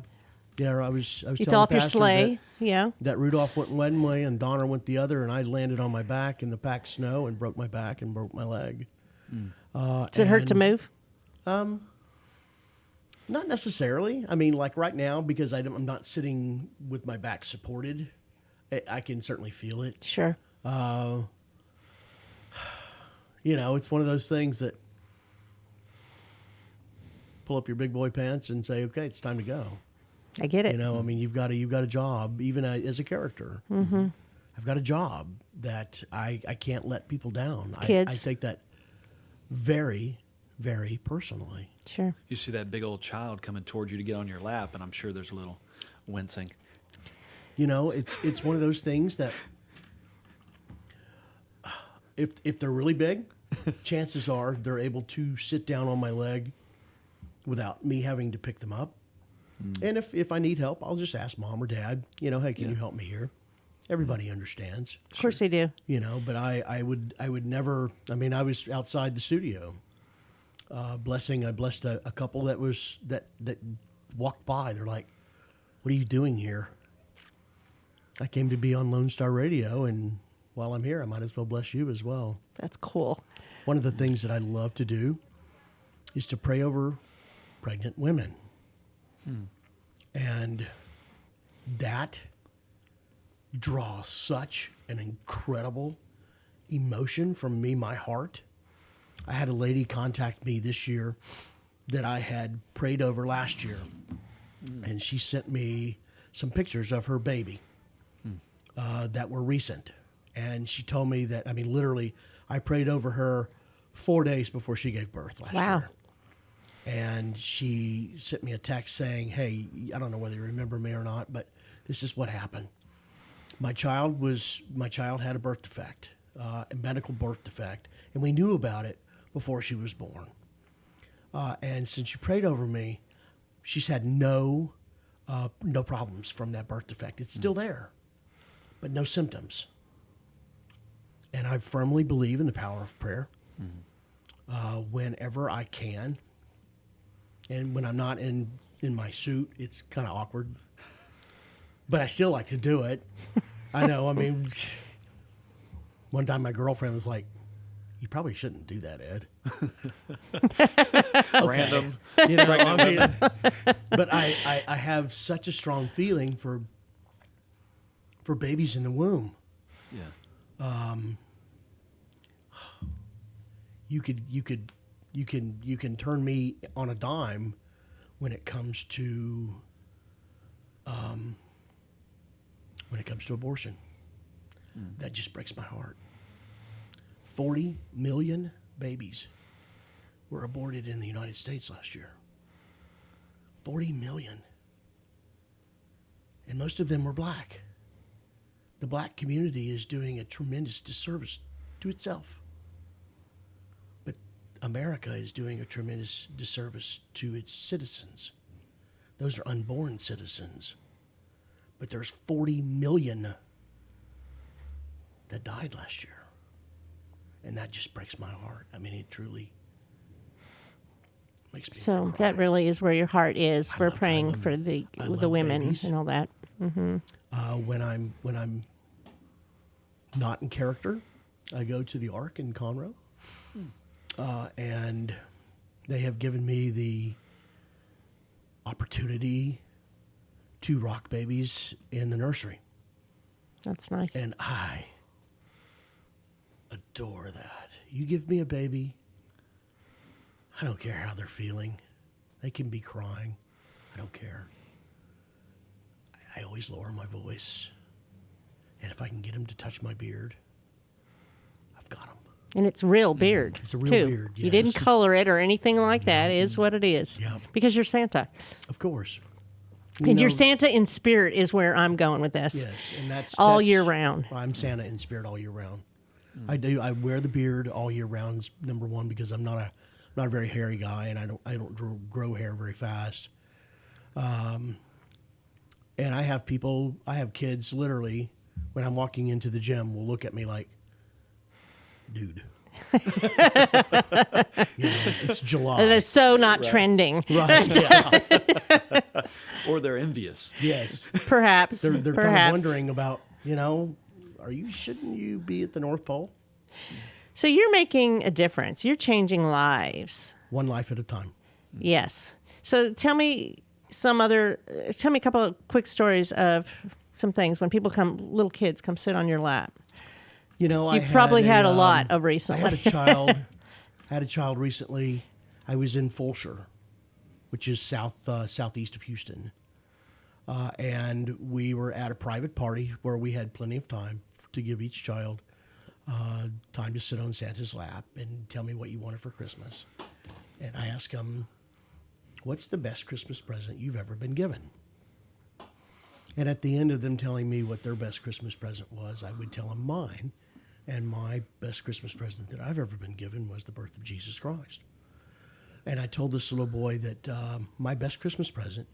Yeah. I was You telling fell off your Pastor sleigh. Yeah. that Rudolph went one way and Donner went the other, and I landed on my back in the packed snow and broke my back and broke my leg. Does it hurt to move? Not necessarily. I mean, like right now, because I'm not sitting with my back supported, I can certainly feel it. Sure. It's one of those things that pull up your big boy pants and say, okay, it's time to go. I get it. I mean, you've got a job, even as a character. Mm-hmm. I've got a job that I can't let people down. Kids. I take that very, very personally. Sure. You see that big old child coming toward you to get on your lap, and I'm sure there's a little wincing. It's one of those things that if they're really big, chances are they're able to sit down on my leg without me having to pick them up. And if I need help, I'll just ask mom or dad, hey, can you help me here? Everybody understands. Of course they do. But I would never. I mean, I was outside the studio, I blessed a couple that walked by. They're like, "What are you doing here?" I came to be on Lone Star Radio, and while I'm here, I might as well bless you as well. That's cool. One of the things that I love to do is to pray over pregnant women. And that draws such an incredible emotion from me, my heart. I had a lady contact me this year that I had prayed over last year, and she sent me some pictures of her baby that were recent. And she told me that, I mean, literally, I prayed over her 4 days before she gave birth last year. And she sent me a text saying, hey, I don't know whether you remember me or not, but this is what happened. My child had a birth defect, a medical birth defect, and we knew about it before she was born. And since she prayed over me, she's had no problems from that birth defect. It's still there, but no symptoms. And I firmly believe in the power of prayer. Whenever I can, and when I'm not in my suit, it's kind of awkward, but I still like to do it. I know. I mean, one time my girlfriend was like, "You probably shouldn't do that, Ed." Random, you know. I mean, but I have such a strong feeling for babies in the womb. Yeah. You can turn me on a dime when it comes to abortion. That just breaks my heart. 40 million babies were aborted in the United States last year. 40 million. And most of them were black. The black community is doing a tremendous disservice to itself. But America is doing a tremendous disservice to its citizens. Those are unborn citizens. But there's 40 million that died last year. And that just breaks my heart. I mean, it truly makes me So cry. that really is where your heart is. We're love praying women. for the I love women babies. and all that. When I'm not in character, I go to the Ark in Conroe, and they have given me the opportunity to rock babies in the nursery, That's nice. and I adore that. You give me a baby, I don't care how they're feeling. They can be crying. I don't care. I always lower my voice. And if I can get him to touch my beard, I've got him. And it's real beard. It's a real too. beard, You didn't yes. color it or anything like that. It is what it is. Yeah. Because you're Santa. Of course. And you're Santa in spirit is where I'm going with this. Yes, and that's all year round. I'm Santa in spirit all year round. I wear the beard all year round. Number one, because I'm not a very hairy guy, and I don't grow hair very fast. And I have kids literally when I'm walking into the gym will look at me like, dude. It's July. It is so not trending. Right. Yeah. Or they're envious. Yes. Perhaps. They're kind of Perhaps. wondering about, shouldn't you be at the North Pole? So you're making a difference. You're changing lives. One life at a time. Yes. So tell me a couple of quick stories of some things when little kids come sit on your lap. You've probably had a lot of recently. I had a child recently. I was in Fulshire, which is southeast of Houston. And we were at a private party where we had plenty of time to give each child time to sit on Santa's lap and tell me what you wanted for Christmas. And I asked them, what's the best Christmas present you've ever been given? And at the end of them telling me what their best Christmas present was, I would tell them mine. And my best Christmas present that I've ever been given was the birth of Jesus Christ. And I told this little boy that my best Christmas present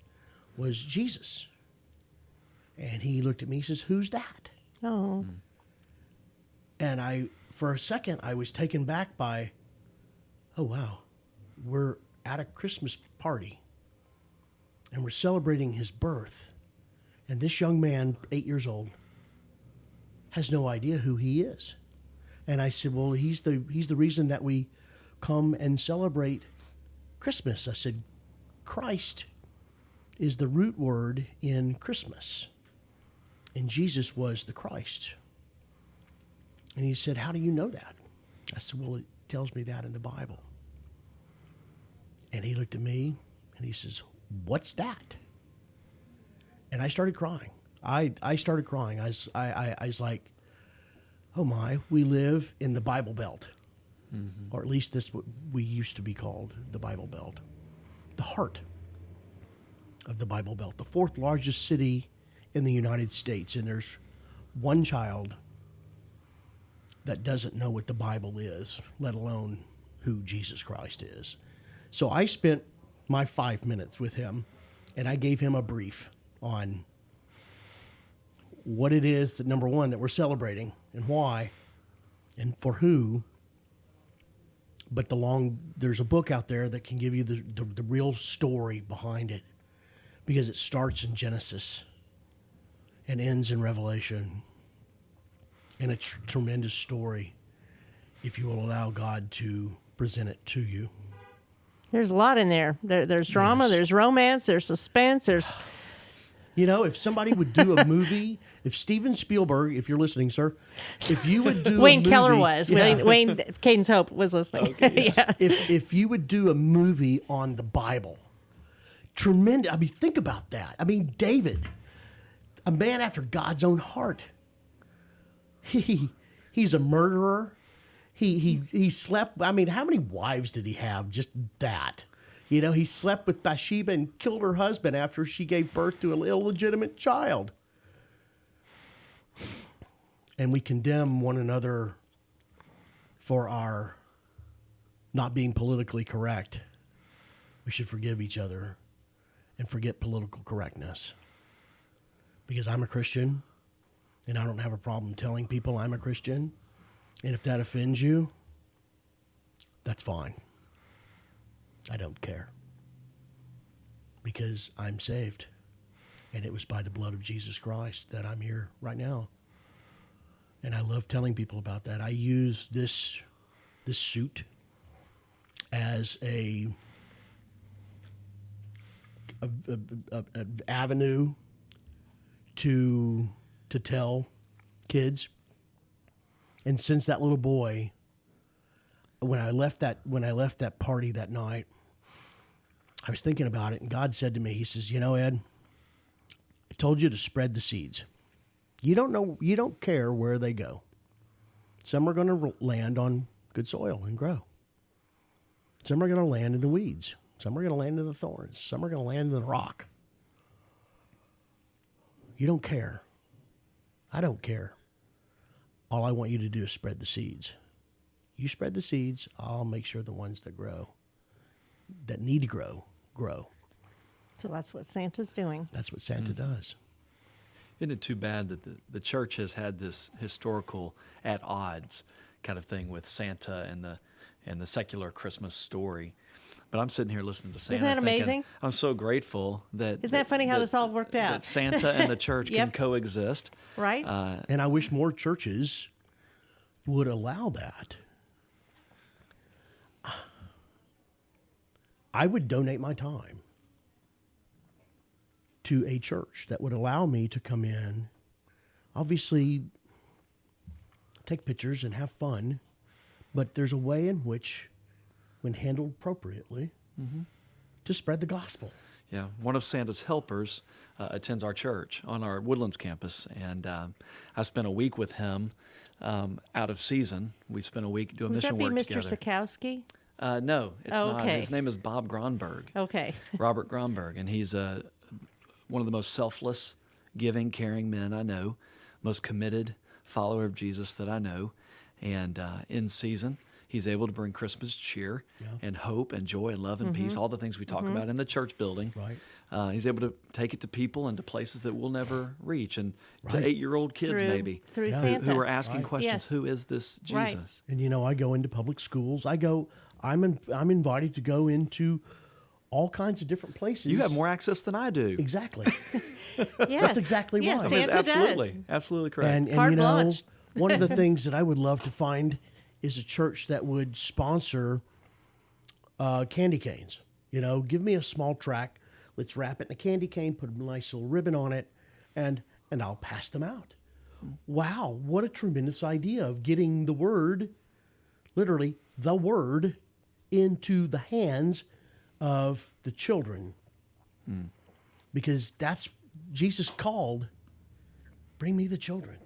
was Jesus. And he looked at me and says, who's that? Oh. And for a second, I was taken back by, oh, wow, we're at a Christmas party and we're celebrating his birth. And this young man, 8 years old, has no idea who he is. And I said, well, he's the reason that we come and celebrate Christmas. I said, Christ is the root word in Christmas. And Jesus was the Christ. And he said, how do you know that? I said, well, it tells me that in the Bible. And he looked at me and he says, what's that? And I started crying. I started crying. I was like, oh my, we live in the Bible Belt. Mm-hmm. Or at least this what we used to be called, the Bible Belt. The heart of the Bible Belt. The fourth largest city in the United States. And there's one child that doesn't know what the Bible is, let alone who Jesus Christ is. So I spent my 5 minutes with him, and I gave him a brief on what it is that, number one, that we're celebrating and why and for who. But there's a book out there that can give you the real story behind it, because it starts in Genesis and ends in Revelation. And it's a tremendous story if you will allow God to present it to you. There's a lot in there. There's drama, Yes. there's romance, there's suspense, there's... You know, if somebody would do a movie, if Steven Spielberg, if you're listening, sir, if you would do Wayne a movie... Keller was. Yeah. Wayne Caden's Hope was listening. Yeah. If you would do a movie on the Bible, tremendous. I mean, think about that. I mean, David, a man after God's own heart. He's a murderer. He slept. I mean, how many wives did he have? Just that. You know, he slept with Bathsheba and killed her husband after she gave birth to an illegitimate child. And we condemn one another for our not being politically correct. We should forgive each other and forget political correctness. Because I'm a Christian, and I don't have a problem telling people I'm a Christian. And if that offends you, that's fine. I don't care. Because I'm saved. And it was by the blood of Jesus Christ that I'm here right now. And I love telling people about that. I use this suit as an avenue to tell kids. And since that little boy, when I left that party that night, I was thinking about it, and God said to me, he says, you know, Ed, I told you to spread the seeds. You don't care where they go. Some are going to land on good soil and grow. Some are going to land in the weeds. Some are going to land in the thorns. Some are going to land in the rock. You don't care. I don't care. All I want you to do is spread the seeds. You spread the seeds, I'll make sure the ones that grow, that need to grow. So that's what Santa's doing. That's what Santa does. Isn't it too bad that the church has had this historical at odds kind of thing with Santa and the secular Christmas story? But I'm sitting here listening to Santa. Isn't that amazing? Thinking, I'm so grateful that... Isn't that funny how this all worked out? That Santa and the church can coexist. Right. And I wish more churches would allow that. I would donate my time to a church that would allow me to come in, obviously take pictures and have fun, but there's a way in which, when handled appropriately, to spread the gospel. Yeah, one of Santa's helpers attends our church on our Woodlands campus, and I spent a week with him out of season. We spent a week doing mission work together. Mr. Sikowski? No, it's not. Okay. His name is Bob Gronberg. Okay. Robert Gronberg, and he's one of the most selfless, giving, caring men I know, most committed follower of Jesus that I know, and in season, he's able to bring Christmas cheer and hope and joy and love and peace, all the things we talk about in the church building. Right. He's able to take it to people and to places that we'll never reach, and to 8-year-old kids through Santa. who are asking questions, Yes. who is this Jesus? Right. And, you know, I go into public schools. I'm invited to go into all kinds of different places. You have more access than I do. Exactly. Yes. That's exactly Yes, right. Santa absolutely, does. absolutely correct. And Carte you know, blanche. one of the things that I would love to find is a church that would sponsor candy canes. You know, give me a small tract. Let's wrap it in a candy cane, put a nice little ribbon on it, and I'll pass them out. Wow, what a tremendous idea of getting the word, literally the word, into the hands of the children. Because that's, Jesus called, bring me the children.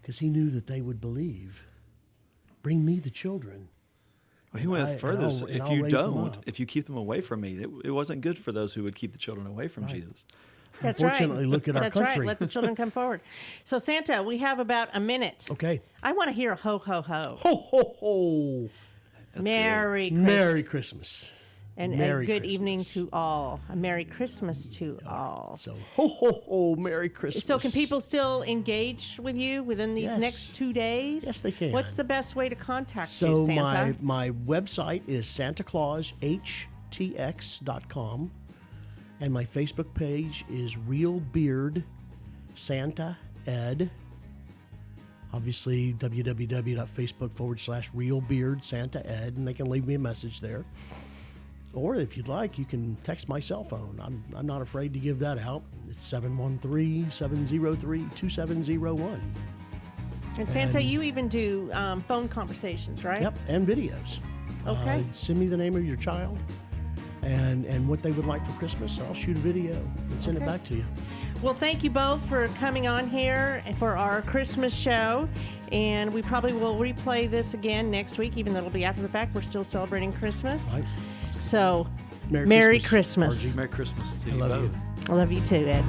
Because he knew that they would believe. Bring me the children. Well, he went further. If I'll you raise them don't, up. if you keep them away from me, it wasn't good for those who would keep the children away from Jesus. That's Unfortunately, right. look at our That's country. right. Let the children come forward. So, Santa, we have about a minute. Okay. I want to hear a ho, ho, ho. Ho, ho, ho. Merry Christmas. Merry Christmas. And Merry a good Christmas. evening to all. A Merry Christmas to all. So, ho, ho, ho, Merry Christmas. So can people still engage with you within these Yes. next 2 days? Yes, they can. What's the best way to contact you, So Santa? my website is SantaClausHTX.com, and my Facebook page is Real Beard Santa Ed. Obviously, www.facebook.com/Real Beard Santa Ed, and they can leave me a message there. Or if you'd like, you can text my cell phone. I'm not afraid to give that out. It's 713-703-2701. And Santa, you even do phone conversations, right? Yep, and videos. Okay. Send me the name of your child and what they would like for Christmas. I'll shoot a video and send it back to you. Well, thank you both for coming on here for our Christmas show. And we probably will replay this again next week, even though it'll be after the fact. We're still celebrating Christmas. Right. So, Merry Merry Christmas, Christmas. Margie. Merry Christmas to I you love both. you. I love you too, Ed.